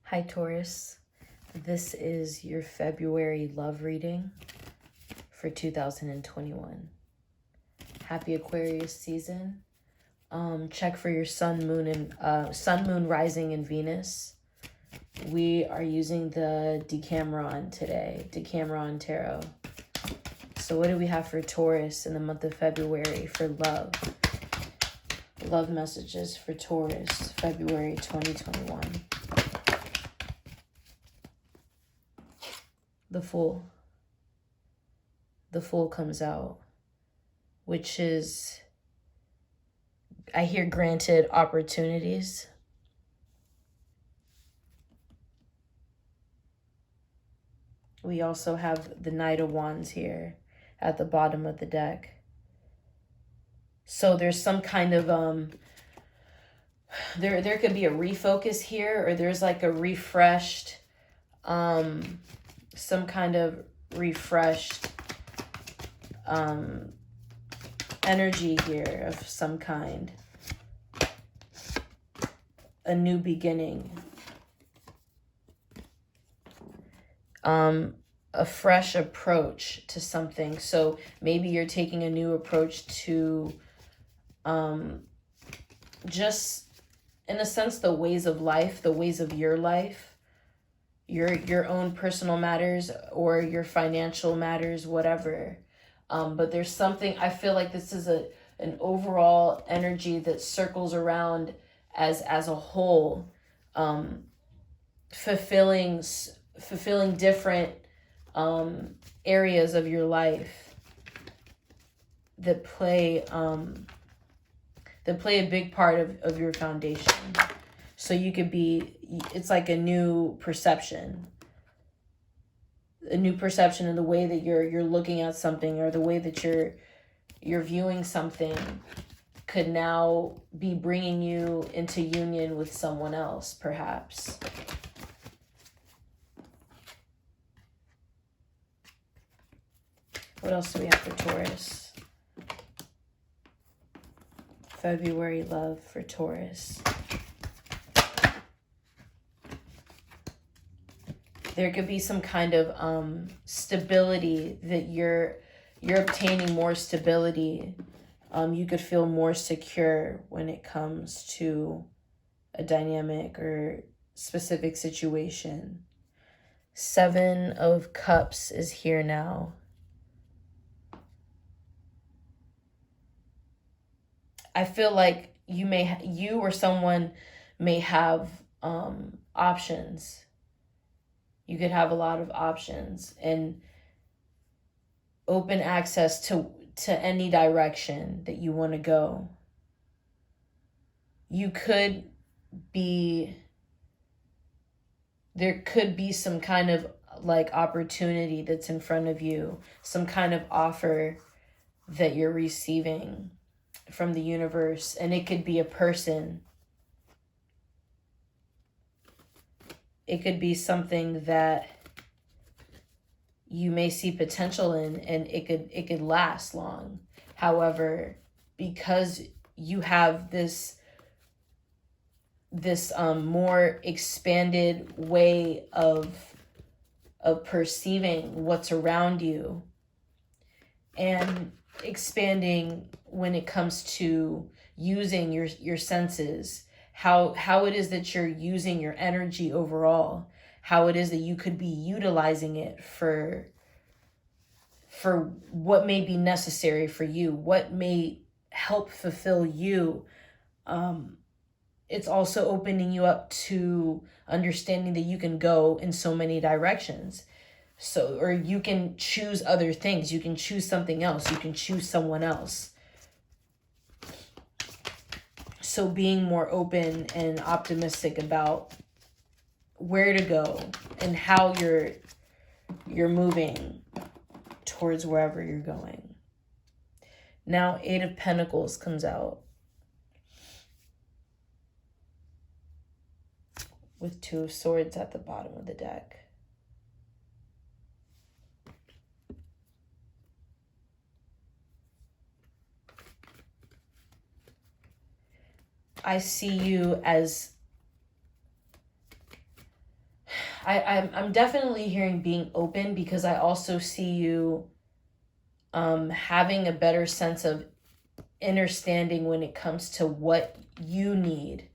Hi Taurus, this is your February love reading for 2021. Happy Aquarius season. Check for your sun, moon, rising, and Venus. We are using the Decameron today, Decameron Tarot. So what do we have for Taurus in the month of February for love? Love messages for Taurus, February 2021. The Fool. The Fool comes out, which is, I hear, granted opportunities. We also have the Knight of Wands here at the bottom of the deck. So there's some kind of, there could be a refocus here, or there's like a refreshed, some kind of refreshed energy here of some kind. A new beginning. A fresh approach to something. So maybe you're taking a new approach to just, in a sense, the ways of life, the ways of your life. Your own personal matters or your financial matters, whatever. But there's something, I feel like this is an overall energy that circles around as a whole, fulfilling different areas of your life that play a big part of your foundation. So you could be, it's like a new perception in the way that you're looking at something, or the way that you're viewing something could now be bringing you into union with someone else, perhaps. What else do we have for Taurus? February love for Taurus. There could be some kind of stability that you're obtaining, more stability. You could feel more secure when it comes to a dynamic or specific situation. 7 of Cups is here now. I feel like you or someone may have options. You could have a lot of options and open access to any direction that you want to go. There could be some kind of like opportunity that's in front of you, some kind of offer that you're receiving from the universe, and it could be a person. It could be something that you may see potential in, and it could last long. However, because you have this more expanded way of perceiving what's around you, and expanding when it comes to using your senses, how it is that you're using your energy overall, how it is that you could be utilizing it for what may be necessary for you, what may help fulfill you. It's also opening you up to understanding that you can go in so many directions. So, or you can choose other things. You can choose something else. You can choose someone else. So being more open and optimistic about where to go and how you're moving towards wherever you're going. Now, 8 of Pentacles comes out with 2 of Swords at the bottom of the deck. I see you as I'm definitely hearing being open, because I also see you having a better sense of understanding when it comes to what you need.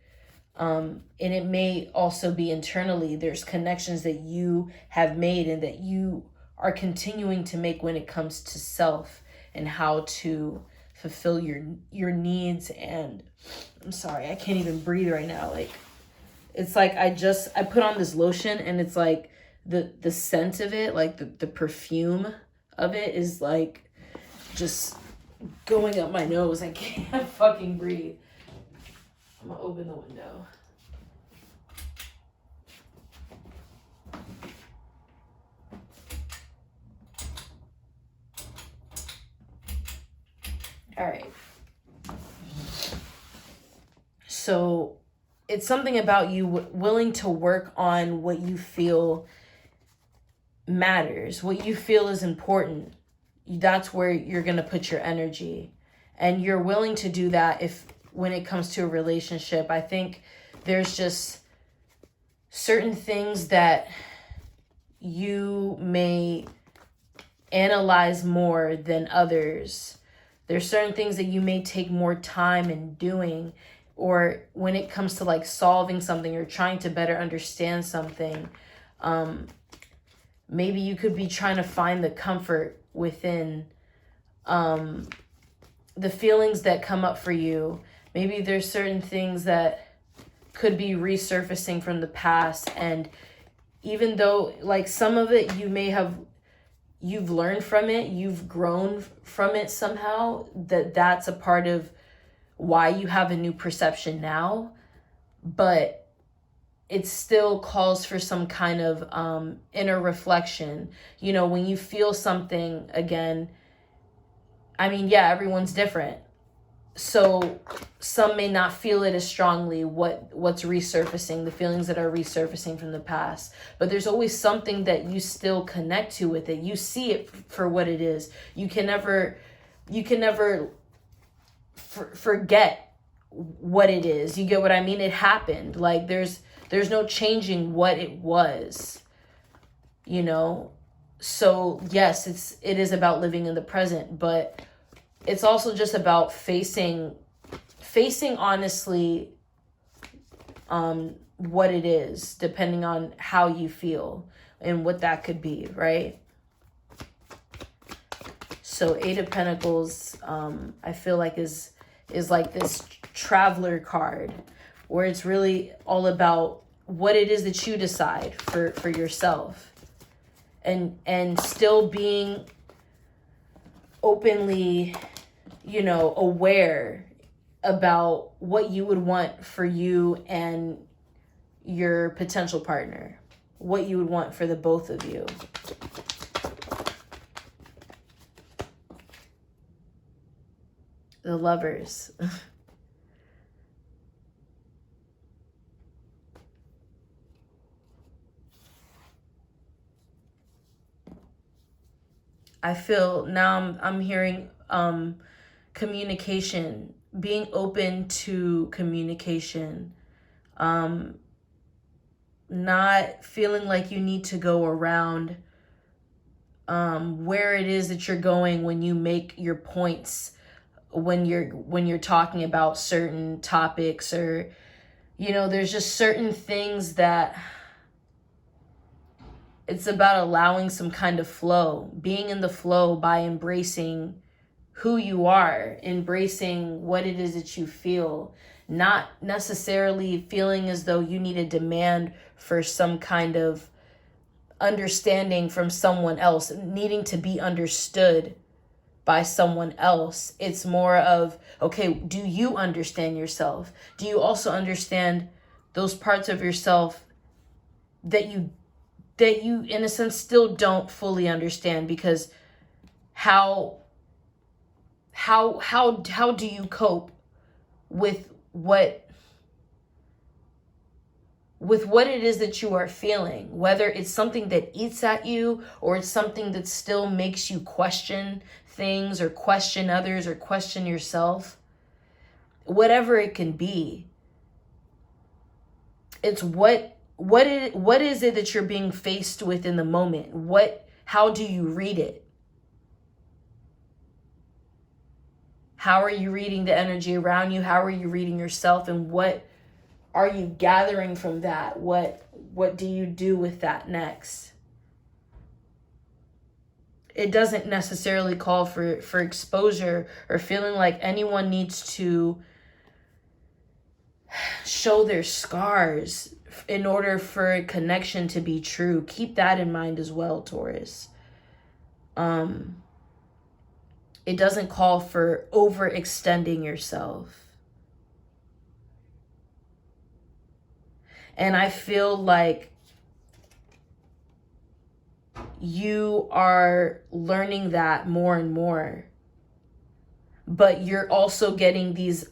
And it may also be internally, there's connections that you have made and that you are continuing to make when it comes to self and how to fulfill your needs. And I'm sorry, I can't even breathe right now. Like, it's like I put on this lotion, and it's like the scent of it, like the perfume of it is like just going up my nose. I can't fucking breathe. I'm gonna open the window. All right. So it's something about you willing to work on what you feel matters, what you feel is important. That's where you're going to put your energy. And you're willing to do that if when it comes to a relationship. I think there's just certain things that you may analyze more than others. There's certain things that you may take more time in doing, or when it comes to like solving something or trying to better understand something, maybe you could be trying to find the comfort within the feelings that come up for you. Maybe there's certain things that could be resurfacing from the past, and even though like some of it you've learned from it, you've grown from it somehow, that's a part of why you have a new perception now, but it still calls for some kind of inner reflection. You know, when you feel something again, I mean, yeah, everyone's different. So some may not feel it as strongly, what's resurfacing, the feelings that are resurfacing from the past. But there's always something that you still connect to with it. You see it for what it is. You can never forget what it is. You get what I mean? It happened. Like there's no changing what it was, you know? So yes, it is about living in the present, but it's also just about facing honestly what it is, depending on how you feel and what that could be, right? So 8 of Pentacles, I feel like is like this traveler card, where it's really all about what it is that you decide for yourself, and still being openly, you know, aware about what you would want for you and your potential partner, what you would want for the both of you. The Lovers. I feel now I'm hearing communication, being open to communication, not feeling like you need to go around where it is that you're going when you make your points, when you're talking about certain topics, or you know, there's just certain things that it's about allowing some kind of flow, being in the flow by embracing who you are, embracing what it is that you feel, not necessarily feeling as though you need a demand for some kind of understanding from someone else, needing to be understood by someone else. It's more of, okay, do you understand yourself? Do you also understand those parts of yourself that you in a sense still don't fully understand? Because how do you cope with what it is that you are feeling, whether it's something that eats at you, or it's something that still makes you question things, or question others, or question yourself? Whatever it can be, it's what what is it that you're being faced with in the moment? How do you read it? How are you reading the energy around you? How are you reading yourself? And what are you gathering from that? What do you do with that next? It doesn't necessarily call for exposure or feeling like anyone needs to show their scars in order for a connection to be true. Keep that in mind as well, Taurus. It doesn't call for overextending yourself. And I feel like you are learning that more and more. But you're also getting these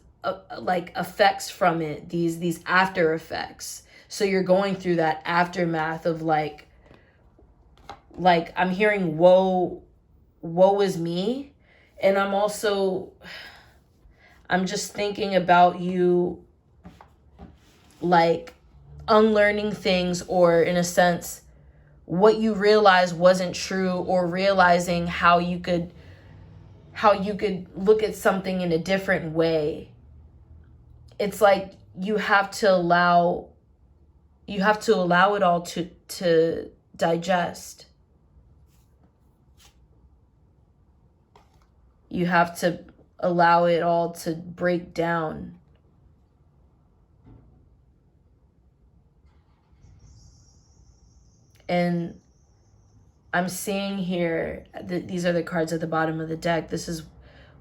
like effects from it, these after effects. So you're going through that aftermath of like I'm hearing woe is me. And I'm just thinking about you like unlearning things, or in a sense, what you realized wasn't true, or realizing how you could look at something in a different way. It's like you have to allow it all to digest. You have to allow it all to break down. And I'm seeing here, these are the cards at the bottom of the deck. This is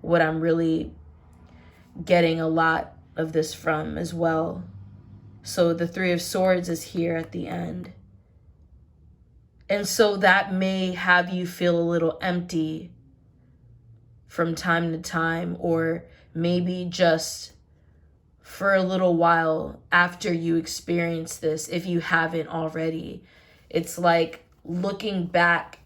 what I'm really getting a lot of this from as well. So the Three of Swords is here at the end. And so that may have you feel a little empty from time to time, or maybe just for a little while after you experience this, if you haven't already. It's like looking back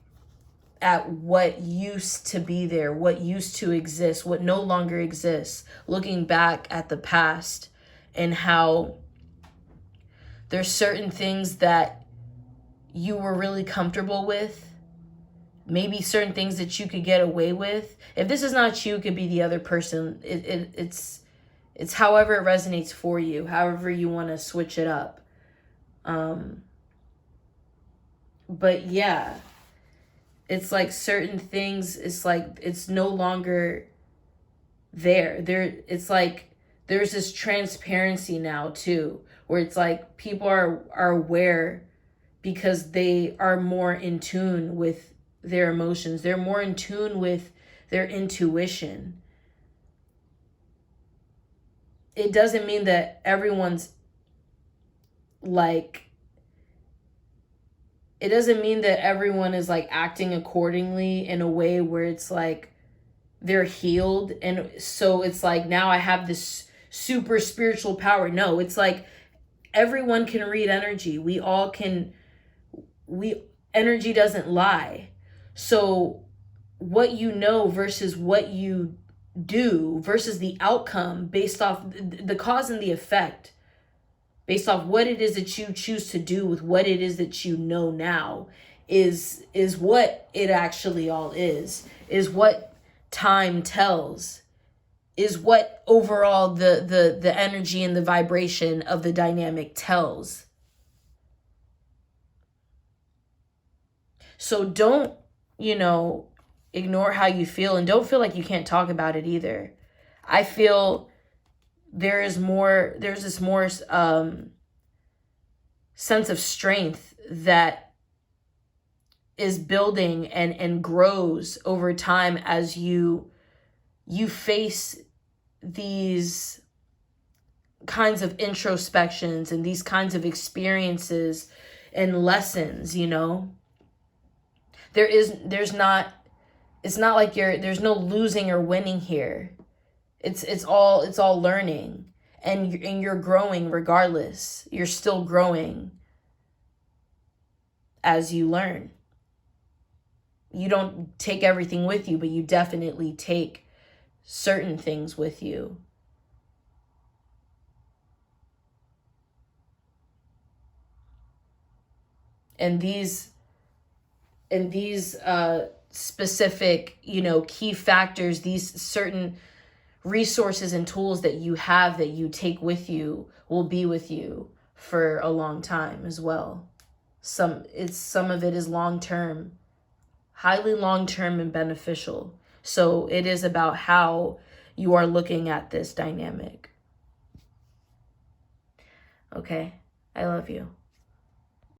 at what used to be there, what used to exist, what no longer exists, looking back at the past and how there's certain things that you were really comfortable with, maybe certain things that you could get away with. If this is not you, it could be the other person. It's however it resonates for you, however you want to switch it up. But yeah, it's like certain things, it's like it's no longer there. It's like there's this transparency now too, where it's like people are aware because they are more in tune with their emotions. They're more in tune with their intuition. It doesn't mean that everyone's like, it doesn't mean that everyone is like acting accordingly in a way where it's like they're healed. And so it's like, now I have this super spiritual power. No, it's like everyone can read energy. We all can, energy doesn't lie. So what you know versus what you do versus the outcome based off the cause and the effect, based off what it is that you choose to do with what it is that you know now, is what it actually all is what time tells, is what overall the energy and the vibration of the dynamic tells. So don't, ignore how you feel, and don't feel like you can't talk about it either. I feel there's this more sense of strength that is building and grows over time as you face these kinds of introspections and these kinds of experiences and lessons. It's not like there's no losing or winning here. It's all learning, and you're growing regardless. You're still growing as you learn. You don't take everything with you, but you definitely take certain things with you. And these specific, key factors, these certain resources and tools that you have that you take with you will be with you for a long time as well. Some of it is long-term, highly long-term and beneficial. So it is about how you are looking at this dynamic. Okay, I love you.